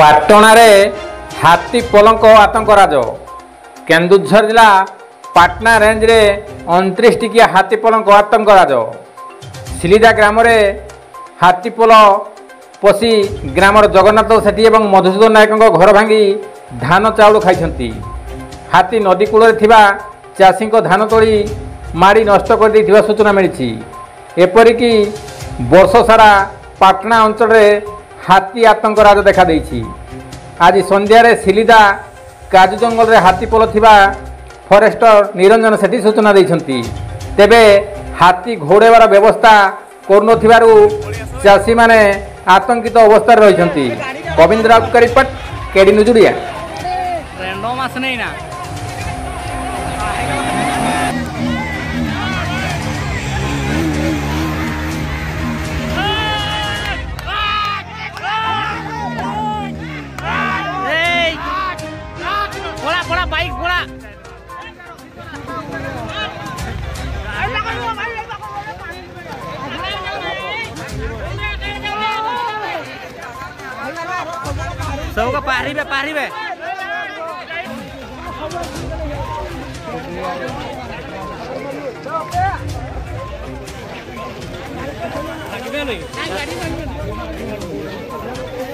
ପାଟଣାରେ ହାତୀ ପଲଙ୍କ ଆତଙ୍କରାଜ। କେନ୍ଦୁଝର ଜିଲ୍ଲା ପାଟନା ରେଞ୍ଜରେ 29 ଟିକିଆ ହାତୀ ପଲଙ୍କ ଆତଙ୍କରାଜ। ସିଲିଦା ଗ୍ରାମରେ ହାତୀପଲ ପଶି ଗ୍ରାମର ଜଗନ୍ନାଥ ସେଠୀ ଏବଂ ମଧୁସୂଦନ ନାୟକଙ୍କ ଘର ଭାଙ୍ଗି ଧାନ ଚାଉଳ ଖାଇଛନ୍ତି। ହାତୀ ନଦୀ କୂଳରେ ଥିବା ଚାଷୀଙ୍କ ଧାନ ତଳି ମାଡ଼ି ନଷ୍ଟ କରିଦେଇଥିବା ସୂଚନା ମିଳିଛି। ଏପରିକି ବର୍ଷ ସାରା ପାଟଣା ଅଞ୍ଚଳରେ ହାତୀ ଆତଙ୍କରାଜ ଦେଖାଦେଇଛି। ଆଜି ସନ୍ଧ୍ୟାରେ ସିଲିଦା କାଜୁ ଜଙ୍ଗଲରେ ହାତୀପଲ ଥିବା ଫରେଷ୍ଟର ନିରଞ୍ଜନ ସେଠୀ ସୂଚନା ଦେଇଛନ୍ତି। ତେବେ ହାତୀ ଘଉଡ଼ାଇବାର ବ୍ୟବସ୍ଥା କରୁନଥିବାରୁ ଚାଷୀମାନେ ଆତଙ୍କିତ ଅବସ୍ଥାରେ ରହିଛନ୍ତି। ଗୋବିନ୍ଦ ରାଉତଙ୍କ report, KD news Odia. Bike बोला सबका पारी बे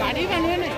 गाड़ी बनवे नहीं